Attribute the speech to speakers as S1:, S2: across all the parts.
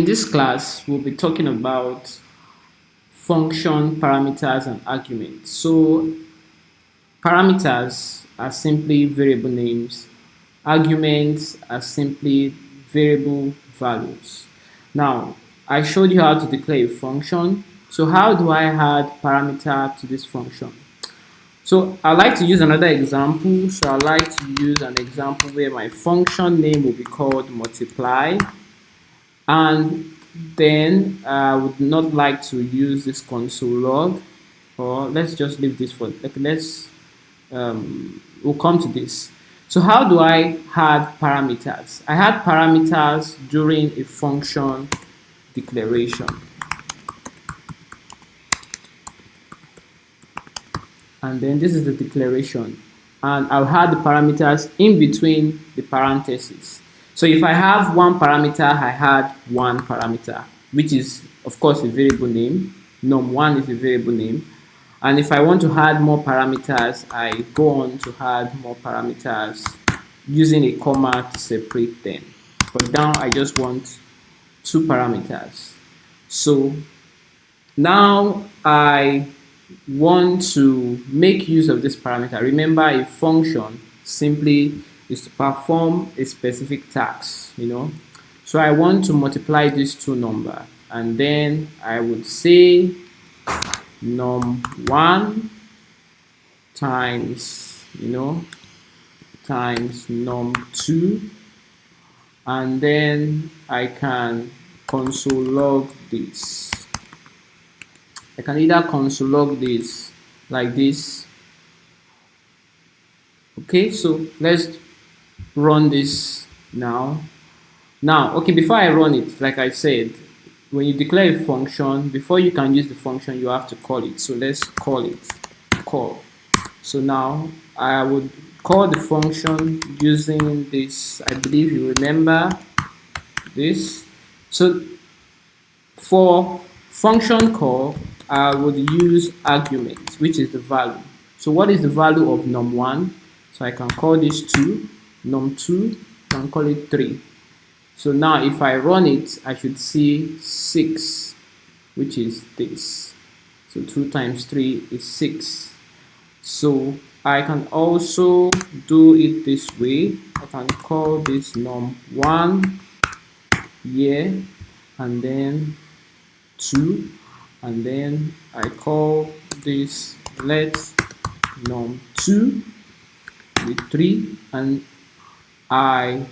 S1: In this class, we'll be talking about function, parameters, and arguments. So, parameters are simply variable names. Arguments are simply variable values. Now, I showed you how to declare a function. So, how do I add parameter to this function? So, I like to use another example. So, I like to use an example where my function name will be called multiply, and then I would not like to use this console log, or let's just leave this for we'll come to this. So how do I add parameters? I add parameters during a function declaration, and then this is the declaration, and I'll add the parameters in between the parentheses. So if I have one parameter, I add one parameter, which is of course a variable name. Num1 is a variable name. And if I want to add more parameters, I go on to add more parameters using a comma to separate them. But now I just want two parameters. So now I want to make use of this parameter. Remember, a function simply is to perform a specific task, So I want to multiply these two numbers, and then I would say num1 times, times num2, and then I can console log this. I can either console log this like this. Okay, so let's run this now. Okay, before I run it, like I said, when you declare a function, before you can use the function, you have to call it. So let's call it call. So now I would call the function using this. I believe you remember this. So for function call, I would use arguments, which is the value. So what is the value of num1? So I can call this 2, num2, I can call it 3. So now if I run it, I should see 6, which is this. So 2 times 3 is 6. So I can also do it this way. I can call this num1 here, and then 2, and then I call this let num2 with 3, and I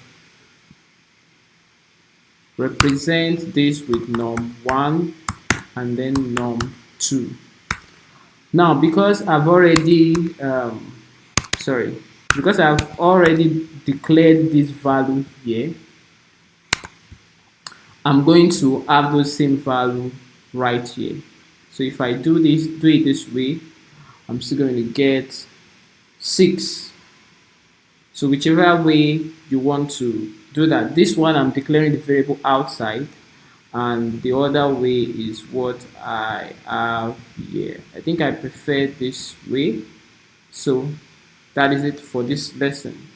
S1: represent this with num1 and then num2. Now because I've already declared this value here, I'm going to have those same value right here. So if I do it this way, I'm still going to get 6. So whichever way you want to do that. This one I'm declaring the variable outside, and the other way is what I have here. I think I prefer this way. So that is it for this lesson.